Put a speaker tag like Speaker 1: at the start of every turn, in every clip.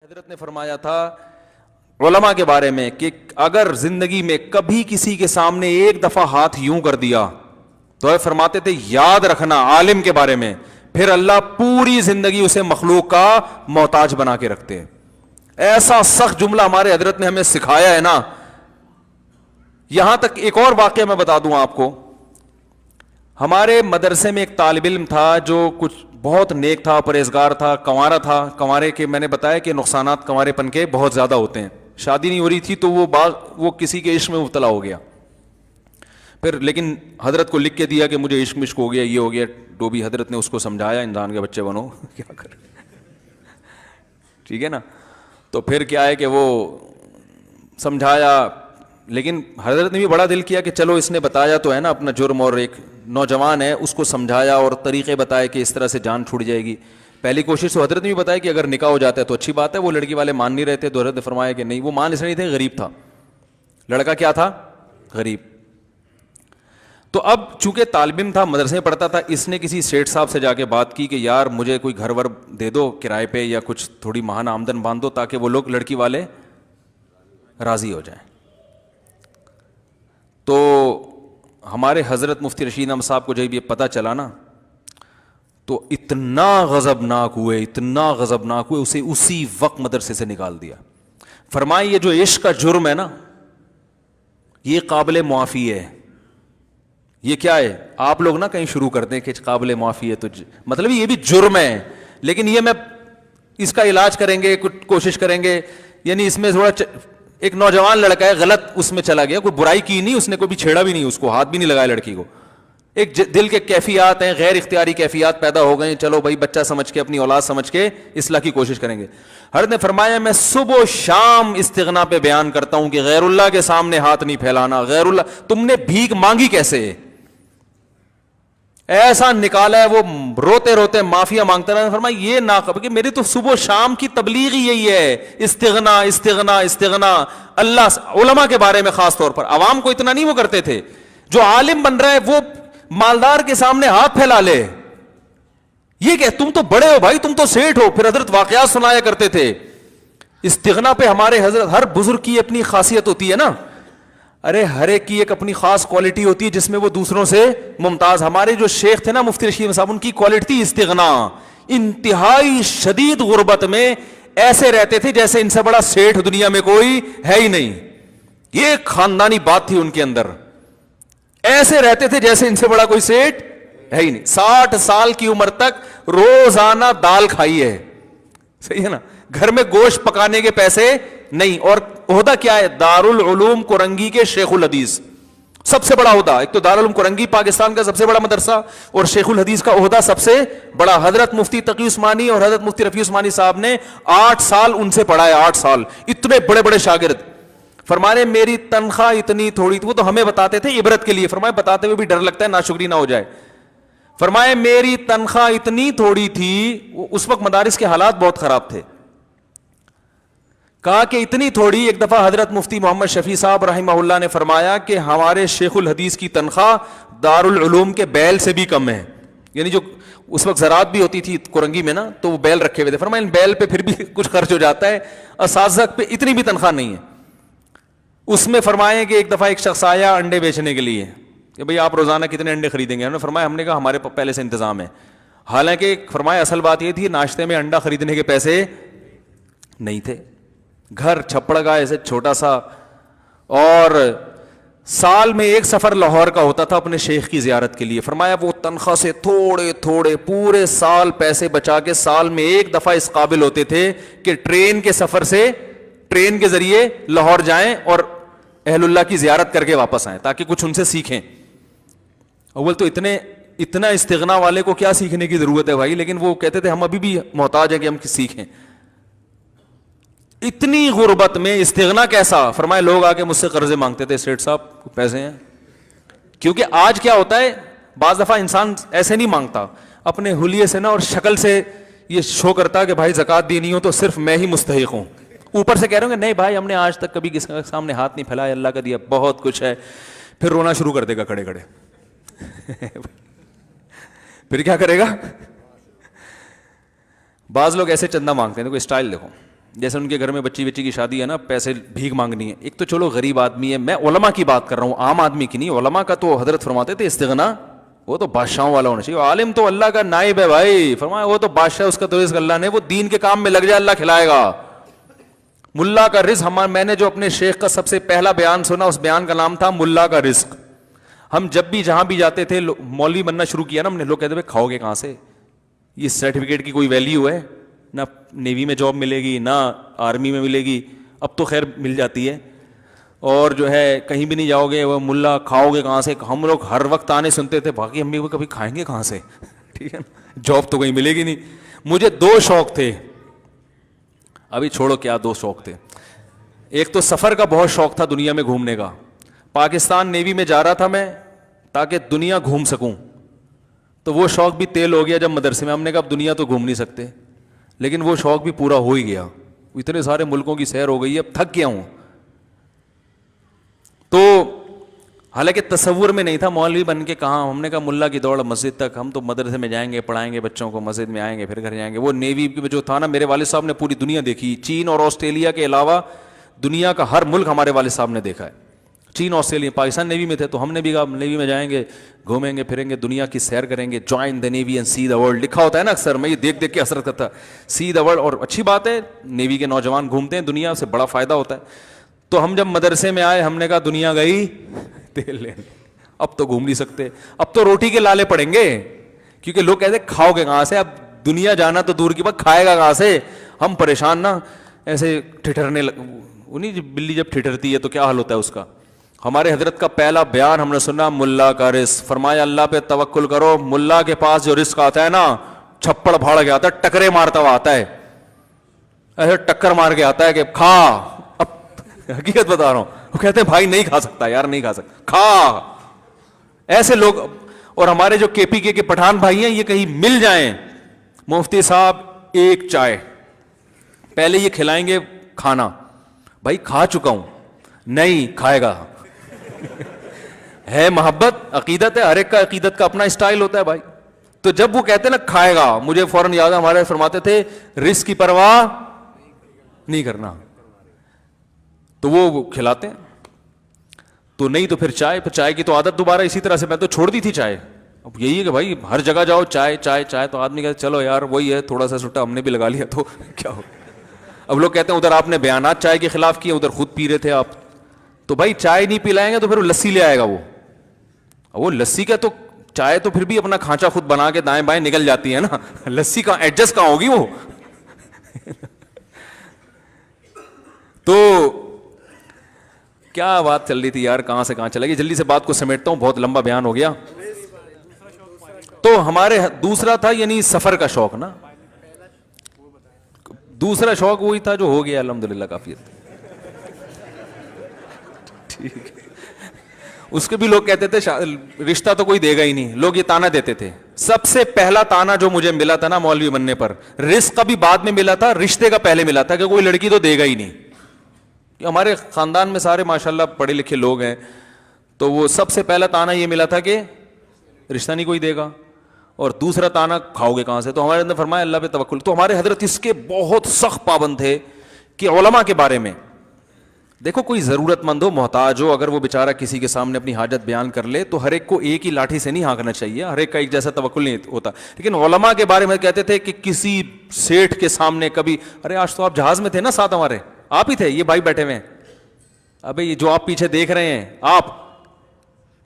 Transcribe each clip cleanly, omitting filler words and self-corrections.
Speaker 1: حضرت نے فرمایا تھا علماء کے بارے میں کہ اگر زندگی میں کبھی کسی کے سامنے ایک دفعہ ہاتھ یوں کر دیا تو فرماتے تھے یاد رکھنا عالم کے بارے میں، پھر اللہ پوری زندگی اسے مخلوق کا محتاج بنا کے رکھتے ہیں۔ ایسا سخت جملہ ہمارے حضرت نے ہمیں سکھایا ہے نا۔ یہاں تک ایک اور واقعہ میں بتا دوں آپ کو، ہمارے مدرسے میں ایک طالب علم تھا جو کچھ بہت نیک تھا، پرہیزگار تھا، کنوارا تھا۔ کنوارے کے میں نے بتایا کہ نقصانات کنوارے پن کے بہت زیادہ ہوتے ہیں۔ شادی نہیں ہو رہی تھی تو وہ کسی کے عشق میں مبتلا ہو گیا، پھر لیکن حضرت کو لکھ کے دیا کہ مجھے عشق ہو گیا، یہ ہو گیا تو بھی حضرت نے اس کو سمجھایا انسان کے بچے بنو کیا کر ٹھیک ہے نا۔ تو پھر کیا ہے کہ وہ سمجھایا، لیکن حضرت نے بھی بڑا دل کیا کہ چلو اس نے بتایا تو ہے نا اپنا جرم، اور ایک نوجوان ہے اس کو سمجھایا اور طریقے بتائے کہ اس طرح سے جان چھوٹ جائے گی۔ پہلی کوشش تو حضرت نے بھی بتایا کہ اگر نکاح ہو جاتا ہے تو اچھی بات ہے، وہ لڑکی والے مان نہیں رہتے تو حضرت نے فرمایا کہ نہیں، وہ مان اس نہیں تھے، غریب تھا لڑکا، کیا تھا؟ غریب۔ تو اب چونکہ طالب علم تھا، مدرسے میں پڑھتا تھا، اس نے کسی سیٹھ صاحب سے جا کے بات کی کہ یار مجھے کوئی گھر ور دے دو کرائے پہ یا کچھ تھوڑی ماہانہ آمدن باندھ دو تاکہ وہ لوگ لڑکی والے راضی ہو جائیں۔ تو ہمارے حضرت مفتی رشید احمد صاحب کو جب یہ پتہ چلا نا تو اتنا غضبناک ہوئے، اسے اسی وقت مدرسے سے نکال دیا۔ فرمائے یہ جو عشق کا جرم ہے نا یہ قابل معافی ہے۔ یہ کیا ہے؟ آپ لوگ نا کہیں شروع کرتے ہیں کہ قابل معافی ہے تو مطلب یہ بھی جرم ہے، لیکن یہ میں اس کا علاج کریں گے، کچھ کوشش کریں گے، یعنی اس میں تھوڑا ایک نوجوان لڑکا ہے غلط اس میں چلا گیا، کوئی برائی کی نہیں، اس نے کوئی بھی چھیڑا بھی نہیں، اس کو ہاتھ بھی نہیں لگایا لڑکی کو، ایک دل کے کیفیات ہیں، غیر اختیاری کیفیات پیدا ہو گئے، چلو بھائی بچہ سمجھ کے اپنی اولاد سمجھ کے اصلاح کی کوشش کریں گے۔ حضرت نے فرمایا میں صبح و شام استغنا پہ بیان کرتا ہوں کہ غیر اللہ کے سامنے ہاتھ نہیں پھیلانا۔ غیر اللہ تم نے بھیک مانگی کیسے؟ ایسا نکالا ہے وہ روتے روتے معافیا مانگتا رہا۔ فرمایا یہ نہ کہ میری تو صبح و شام کی تبلیغ ہی یہی ہے، استغنا استغنا استغنا۔ اللہ علماء کے بارے میں خاص طور پر عوام کو اتنا نہیں وہ کرتے تھے، جو عالم بن رہا ہے وہ مالدار کے سامنے ہاتھ پھیلا لے، یہ کہ تم تو بڑے ہو بھائی، تم تو سیٹھ ہو۔ پھر حضرت واقعات سنایا کرتے تھے۔ استغنا پہ ہمارے حضرت، ہر بزرگ کی اپنی خاصیت ہوتی ہے نا، ارے ہر ایک کی ایک اپنی خاص کوالٹی ہوتی ہے جس میں وہ دوسروں سے ممتاز۔ ہمارے جو شیخ تھے نا مفتی رشید صاحب، ان کی کوالٹی تھی استغنا، انتہائی شدید غربت میں ایسے رہتے تھے جیسے ان سے بڑا سیٹھ دنیا میں کوئی ہے ہی نہیں۔ یہ خاندانی بات تھی ان کے اندر، ایسے رہتے تھے جیسے ان سے بڑا کوئی سیٹھ ہے ہی نہیں۔ 60 سال کی عمر تک روزانہ دال کھائی ہے، صحیح ہے نا، گھر میں گوشت پکانے کے پیسے نہیں۔ اور عہدہ کیا ہے؟ دارالعلوم کورنگی کے شیخ الحدیث، سب سے بڑا عہدہ۔ ایک تو دارالعلوم کورنگی پاکستان کا سب سے بڑا مدرسہ، اور شیخ الحدیث کا عہدہ سب سے بڑا۔ حضرت مفتی تقی عثمانی اور حضرت مفتی رفیع عثمانی صاحب نے 8 سال ان سے پڑھا ہے، 8 سال، اتنے بڑے بڑے شاگرد۔ فرمانے میری تنخواہ اتنی تھوڑی تھی، وہ تو ہمیں بتاتے تھے عبرت کے لیے، فرمائے بتاتے ہوئے بھی ڈر لگتا ہے ناشکری نہ ہو جائے۔ فرمائے میری تنخواہ اتنی تھوڑی تھی، اس وقت مدارس کے حالات بہت خراب تھے، کہا کہ اتنی تھوڑی، ایک دفعہ حضرت مفتی محمد شفیع صاحب رحمہ اللہ نے فرمایا کہ ہمارے شیخ الحدیث کی تنخواہ دارالعلوم کے بیل سے بھی کم ہے، یعنی جو اس وقت زراعت بھی ہوتی تھی کورنگی میں نا تو وہ بیل رکھے ہوئے تھے۔ فرمایا ان بیل پہ پھر بھی کچھ خرچ ہو جاتا ہے، اساتذہ پہ اتنی بھی تنخواہ نہیں ہے۔ اس میں فرمایا کہ ایک دفعہ ایک شخص آیا انڈے بیچنے کے لیے کہ بھئی آپ روزانہ کتنے انڈے خریدیں گے؟ انہوں نے فرمایا ہم نے کہا ہمارے پہلے سے انتظام ہے۔ حالانکہ فرمایا اصل بات یہ تھی ناشتے میں انڈا خریدنے کے پیسے نہیں تھے، گھر چھپڑ گا ایسے چھوٹا سا، اور سال میں ایک سفر لاہور کا ہوتا تھا اپنے شیخ کی زیارت کے لیے۔ فرمایا وہ تنخواہ سے تھوڑے تھوڑے پورے سال پیسے بچا کے سال میں ایک دفعہ اس قابل ہوتے تھے کہ ٹرین کے سفر سے، ٹرین کے ذریعے لاہور جائیں اور اہل اللہ کی زیارت کر کے واپس آئیں تاکہ کچھ ان سے سیکھیں۔ اول تو اتنا استغنا والے کو کیا سیکھنے کی ضرورت ہے بھائی، لیکن وہ کہتے تھے ہم ابھی بھی محتاج ہیں کہ ہم سیکھیں۔ اتنی غربت میں استغنا کیسا؟ فرمائے لوگ آ کے مجھ سے قرضے مانگتے تھے، سیٹھ صاحب پیسے ہیں، کیونکہ آج کیا ہوتا ہے بعض دفعہ انسان ایسے نہیں مانگتا، اپنے حلیے سے نا اور شکل سے یہ شو کرتا کہ بھائی زکوٰۃ دینی ہو تو صرف میں ہی مستحق ہوں، اوپر سے کہہ رہے ہوں کہ نہیں بھائی ہم نے آج تک کبھی کسی کے سامنے ہاتھ نہیں پھیلایا، اللہ کا دیا بہت کچھ ہے، پھر رونا شروع کر دے گا کھڑے کھڑے پھر کیا کرے گا؟ بعض لوگ ایسے چندہ مانگتے ہیں، کوئی اسٹائل دیکھو، جیسے ان کے گھر میں بچی کی شادی ہے نا, پیسے بھیک مانگنی ہے. ایک تو چلو غریب آدمی ہے, میں علماء کی بات کر رہا ہوں, عام آدمی کی نہیں. علماء کا تو حضرت فرماتے تھے استغنا وہ تو بادشاہوں والا ہونا چاہیے. عالم تو اللہ کا نائب ہے بھائی, فرمایا وہ تو بادشاہ, اس کا تو رزق اللہ نے, وہ دین کے کام میں لگ جائے اللہ کھلائے گا. ملا کا رزق, میں نے جو اپنے شیخ کا سب سے پہلا بیان سنا, اس بیان کا نام تھا ملا کا رزق. ہم جب بھی جہاں بھی جاتے تھے, مولوی بننا شروع کیا نا ہم نے, لوگ کہتے تھے کھاؤ گے کہاں سے, یہ سرٹیفکیٹ کی کوئی ویلیو ہے, نہ نیوی میں جاب ملے گی نہ آرمی میں ملے گی, اب تو خیر مل جاتی ہے, اور جو ہے کہیں بھی نہیں جاؤ گے, وہ ملا کھاؤ گے کہاں سے. ہم لوگ ہر وقت آنے سنتے تھے, باقی ہم بھی کبھی کھائیں گے کہاں سے, ٹھیک ہے, جاب تو کہیں ملے گی نہیں. مجھے 2 شوق تھے, ابھی چھوڑو کیا 2 شوق تھے. ایک تو سفر کا بہت شوق تھا, دنیا میں گھومنے کا. پاکستان نیوی میں جا رہا تھا میں تاکہ دنیا گھوم سکوں, تو وہ شوق بھی تیل ہو گیا جب مدرسے میں ہم نے کہا اب دنیا تو گھوم نہیں سکتے, لیکن وہ شوق بھی پورا ہو ہی گیا. اتنے سارے ملکوں کی سیر ہو گئی ہے, اب تھک گیا ہوں. تو حالانکہ تصور میں نہیں تھا مولوی بن کے کہاں, ہم نے کہا ملا کی دوڑ مسجد تک, ہم تو مدرسے میں جائیں گے, پڑھائیں گے بچوں کو, مسجد میں آئیں گے, پھر گھر جائیں گے. وہ نیوی میں جو تھا نا, میرے والد صاحب نے پوری دنیا دیکھی, چین اور آسٹریلیا کے علاوہ دنیا کا ہر ملک ہمارے والد صاحب نے دیکھا ہے. چین, آسٹریلیا, پاکستان نیوی میں تھے تو ہم نے بھی کہا نیوی میں جائیں گے, گھومیں گے پھریں گے, دنیا کی سیر کریں گے. Join the navy and see the world لکھا ہوتا ہے نا اکثر, میں یہ دیکھ دیکھ کے حسرت کرتا, سی دا ورلڈ. اور اچھی بات ہے, نیوی کے نوجوان گھومتے ہیں, دنیا سے بڑا فائدہ ہوتا ہے. تو ہم جب مدرسے میں آئے, ہم نے کہا دنیا گئی تیل لین, اب تو گھوم نہیں سکتے, اب تو روٹی کے لالے پڑیں گے, کیونکہ لوگ کہتے ہیں کھاؤ گے کہاں سے, اب دنیا جانا تو دور کی بات, کھائے گا کہاں سے. ہم پریشان نا, ایسے ٹھٹرنے انہیں بلی جب ٹھٹرتی ہے تو کیا حال ہوتا ہے اس کا. ہمارے حضرت کا پہلا بیان ہم نے سنا ملا کا رزق, فرمایا اللہ پہ توکل کرو. ملا کے پاس جو رزق آتا ہے نا, چھپڑ پھاڑ کے آتا ہے, ٹکرے مارتا ہوا آتا ہے, ایسے ٹکر مار کے آتا ہے کہ کھا. اب حقیقت بتا رہا ہوں, وہ کہتے ہیں بھائی نہیں کھا سکتا یار, نہیں کھا سکتا, کھا. ایسے لوگ. اور ہمارے جو کے پی کے پٹھان بھائی ہیں, یہ کہیں مل جائیں, مفتی صاحب ایک چائے, پہلے یہ کھلائیں گے کھانا, بھائی کھا چکا ہوں, نہیں کھائے گا. ہے محبت, عقیدت ہے, ہر ایک کا عقیدت کا اپنا اسٹائل ہوتا ہے بھائی. تو جب وہ کہتے ہیں نا کھائے گا, مجھے فوراً یاد ہے ہمارے فرماتے تھے رزق کی پرواہ نہیں کرنا, تو وہ کھلاتے ہیں. تو نہیں تو پھر چائے کی تو عادت دوبارہ اسی طرح سے, میں تو چھوڑ دی تھی چائے. اب یہی ہے کہ بھائی ہر جگہ جاؤ چائے چائے چائے, تو آدمی کہتے چلو یار وہی ہے, تھوڑا سا سٹا ہم نے بھی لگا لیا تو کیا ہو. اب لوگ کہتے ہیں ادھر آپ نے بیانات چائے کے خلاف کیے, ادھر خود پی رہے تھے آپ. تو بھائی چائے نہیں پلائیں گے تو پھر وہ لسی لے آئے گا, وہ لسی کا تو چائے تو پھر بھی اپنا کھانچا خود بنا کے دائیں بائیں نکل جاتی ہے نا, لسی کا ایڈجسٹ کہاں ہوگی وہ. تو کیا بات چل رہی تھی یار, کہاں سے کہاں چلے گی, جلدی سے بات کو سمیٹتا ہوں, بہت لمبا بیان ہو گیا. تو ہمارے دوسرا تھا یعنی سفر کا شوق نا, دوسرا شوق وہی تھا جو ہو گیا الحمدللہ کافی. ٹھیک ہے, اس کے بھی لوگ کہتے تھے رشتہ تو کوئی دے گا ہی نہیں, لوگ یہ تانا دیتے تھے. سب سے پہلا تانا جو مجھے ملا تھا نا مولوی بننے پر, رزق کا بھی بعد میں ملا تھا, رشتے کا پہلے ملا تھا کہ کوئی لڑکی تو دے گا ہی نہیں. ہمارے خاندان میں سارے ماشاءاللہ پڑھے لکھے لوگ ہیں, تو وہ سب سے پہلا تانا یہ ملا تھا کہ رشتہ نہیں کوئی دے گا, اور دوسرا تانا کھاؤ گے کہاں سے. تو ہمارے اندر فرمایا اللہ پہ توکل. تو ہمارے حضرت اس کے بہت سخت پابند تھے کہ علماء کے بارے میں دیکھو, کوئی ضرورت مند ہو, محتاج ہو, اگر وہ بیچارہ کسی کے سامنے اپنی حاجت بیان کر لے تو ہر ایک کو ایک ہی لاٹھی سے نہیں ہانکنا چاہیے, ہر ایک کا ایک جیسا توکل نہیں ہوتا. لیکن علماء کے بارے میں کہتے تھے کہ کسی سیٹھ کے سامنے کبھی, ارے آج تو آپ جہاز میں تھے نا ساتھ ہمارے, آپ ہی تھے, یہ بھائی بیٹھے ہوئے ہیں, ابے یہ جو آپ پیچھے دیکھ رہے ہیں آپ,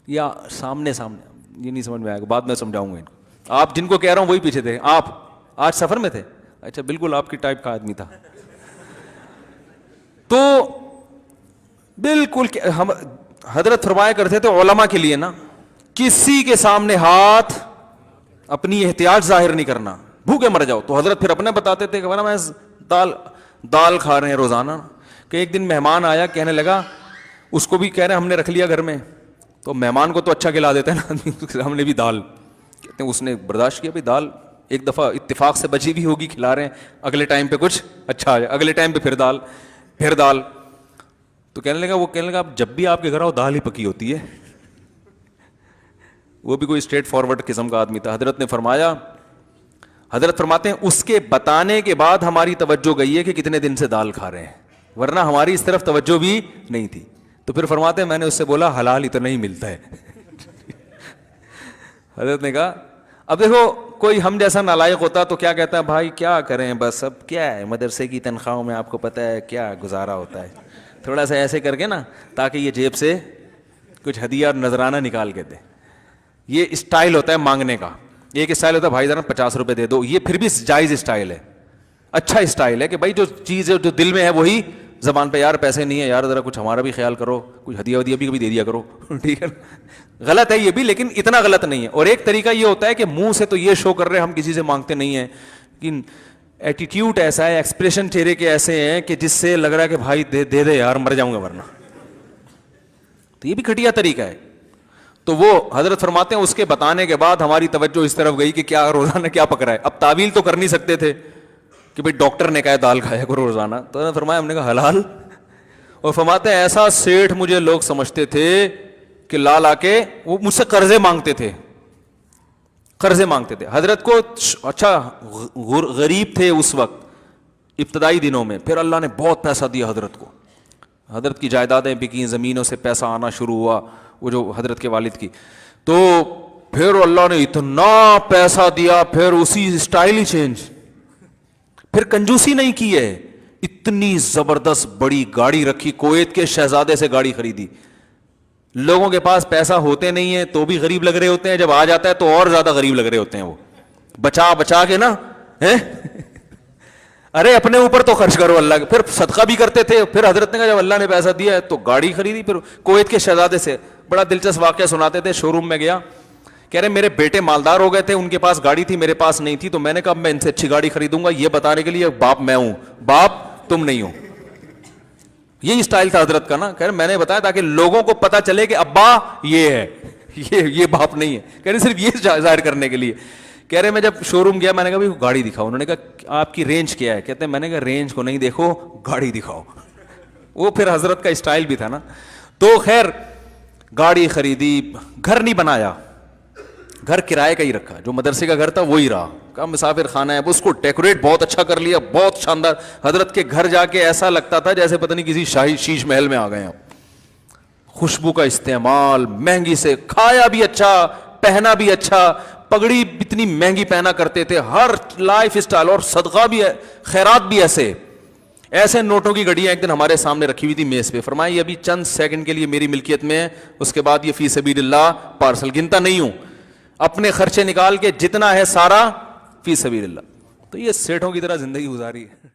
Speaker 1: یا سامنے یہ نہیں سمجھ میں آئے گا, بعد میں سمجھاؤں گا. آپ جن کو کہہ رہا ہوں وہی پیچھے تھے, آپ آج سفر میں تھے, اچھا بالکل آپ کی ٹائپ کا آدمی تھا. تو بالکل ہم حضرت فرمایا کرتے تھے علماء کے لیے نا, کسی کے سامنے ہاتھ اپنی احتیاط ظاہر نہیں کرنا, بھوکے مر جاؤ. تو حضرت پھر اپنے بتاتے تھے کہ میں دال کھا رہے ہیں روزانہ, کہ ایک دن مہمان آیا, کہنے لگا, اس کو بھی کہہ رہے ہیں ہم نے رکھ لیا گھر میں, تو مہمان کو تو اچھا کھلا دیتے ہیں نا, ہم نے بھی دال, کہتے ہیں اس نے برداشت کیا, بھائی دال ایک دفعہ اتفاق سے بچی بھی ہوگی, کھلا رہے ہیں, اگلے ٹائم پہ کچھ اچھا آ جائے, اگلے ٹائم پہ پھر دال. تو کہنے لگا اب جب بھی آپ کے گھر آؤ دال ہی پکی ہوتی ہے. وہ بھی کوئی اسٹریٹ فارورڈ قسم کا آدمی تھا. حضرت نے فرمایا حضرت فرماتے ہیں اس کے بتانے کے بعد ہماری توجہ گئی ہے کہ کتنے دن سے دال کھا رہے ہیں، ورنہ ہماری اس طرف توجہ بھی نہیں تھی. تو پھر فرماتے ہیں میں نے اس سے بولا حلال اتنا ہی ملتا ہے. حضرت نے کہا اب دیکھو کوئی ہم جیسا نالائق ہوتا تو کیا کہتا ہے، بھائی کیا کریں بس اب کیا ہے مدرسے کی تنخواہوں میں آپ کو پتہ ہے کیا گزارا ہوتا ہے، تھوڑا سا ایسے کر کے نا تاکہ یہ جیب سے کچھ ہدیہ اور نذرانہ نکال کے دے. یہ اسٹائل ہوتا ہے مانگنے کا. ایک اسٹائل ہوتا ہے بھائی ذرا 50 روپے دے دو، یہ پھر بھی جائز اسٹائل ہے، اچھا اسٹائل ہے کہ بھائی جو چیز ہے جو دل میں ہے وہی زبان پہ، یار پیسے نہیں ہے یار ذرا کچھ ہمارا بھی خیال کرو، کچھ ہدیہ ودیہ بھی کبھی دے دیا کرو. ٹھیک ہے، غلط ہے یہ بھی لیکن اتنا غلط نہیں ہے. اور ایک طریقہ یہ ہوتا ہے کہ منہ سے تو یہ شو کر رہے ہم کسی سے مانگتے نہیں ہیں، لیکن ایٹیٹیوڈ ایسا ہے، ایکسپریشن چہرے کے ایسے ہیں کہ جس سے لگ رہا ہے کہ بھائی دے دے یار مر جاؤں گا ورنہ. تو یہ بھی گھٹیا طریقہ ہے. تو وہ حضرت فرماتے ہیں اس کے بتانے کے بعد ہماری توجہ اس طرف گئی کہ کیا روزانہ کیا پک رہا ہے. اب تعویل تو کر نہیں سکتے تھے کہ بھئی ڈاکٹر نے کہا دال کھایا کرو روزانہ، تو نے فرمایا ہم نے کہا حلال. اور فرماتے ہیں ایسا سیٹھ مجھے لوگ سمجھتے تھے کہ لا لا کے وہ مجھ سے قرضے مانگتے تھے، قرضے مانگتے تھے. حضرت کو اچھا غریب تھے اس وقت ابتدائی دنوں میں، پھر اللہ نے بہت پیسہ دیا حضرت کو، حضرت کی جائیدادیں بکیں، زمینوں سے پیسہ آنا شروع ہوا وہ جو حضرت کے والد کی. تو پھر اللہ نے اتنا پیسہ دیا، پھر اسی اسٹائل ہی چینج، پھر کنجوسی نہیں کی ہے، اتنی زبردست بڑی گاڑی رکھی، کویت کے شہزادے سے گاڑی خریدی. لوگوں کے پاس پیسہ ہوتے نہیں ہیں تو بھی غریب لگ رہے ہوتے ہیں، جب آ جاتا ہے تو اور زیادہ غریب لگ رہے ہوتے ہیں. وہ بچا بچا کے نا ارے اپنے اوپر تو خرچ کرو اللہ کے. پھر صدقہ بھی کرتے تھے. پھر حضرت نے کہا جب اللہ نے پیسہ دیا ہے تو گاڑی خریدی. پھر کویت کے شہزادے سے بڑا دلچسپ واقعہ سناتے تھے. شو روم میں گیا، کہہ رہے میرے بیٹے مالدار ہو گئے تھے، ان کے پاس گاڑی تھی میرے پاس نہیں تھی، تو میں نے کہا میں ان سے اچھی گاڑی خریدوں گا، یہ بتانے کے لیے باپ میں ہوں، باپ تم نہیں ہو. یہی اسٹائل تھا حضرت کا نا. کہہ رہے میں نے بتایا تاکہ لوگوں کو پتا چلے کہ ابا یہ ہے، یہ باپ نہیں ہے. کہہ رہے صرف یہ ظاہر کرنے کے لیے. کہہ رہے میں جب شو روم گیا میں نے کہا بھائی گاڑی دکھاؤ. انہوں نے کہا آپ کی رینج کیا ہے؟ کہتے ہیں میں نے کہا رینج کو نہیں دیکھو، گاڑی دکھاؤ. وہ پھر حضرت کا اسٹائل بھی تھا نا. تو خیر گاڑی خریدی، گھر نہیں بنایا، گھر کرائے کا ہی رکھا، جو مدرسے کا گھر تھا وہی رہا. کہا مسافر خانہ ہے، اس کو ڈیکوریٹ بہت اچھا کر لیا، بہت شاندار. حضرت کے گھر جا کے ایسا لگتا تھا جیسے پتہ نہیں کسی شاہی شیش محل میں آ گئے ہیں. خوشبو کا استعمال، مہنگی سے، کھایا بھی اچھا، پہنا بھی اچھا، پگڑی اتنی مہنگی پہنا کرتے تھے، ہر لائف اسٹائل. اور صدقہ بھی ہے، خیرات بھی ایسے نوٹوں کی گھڑیاں ایک دن ہمارے سامنے رکھی ہوئی تھی میز پہ. فرمایا یہ ابھی چند سیکنڈ کے لیے میری ملکیت میں ہے، اس کے بعد یہ فی سبیل اللہ پارسل، گنتا نہیں ہوں، اپنے خرچے نکال کے جتنا ہے سارا فی سبیل اللہ. تو یہ سیٹھوں کی طرح زندگی گزاری ہے.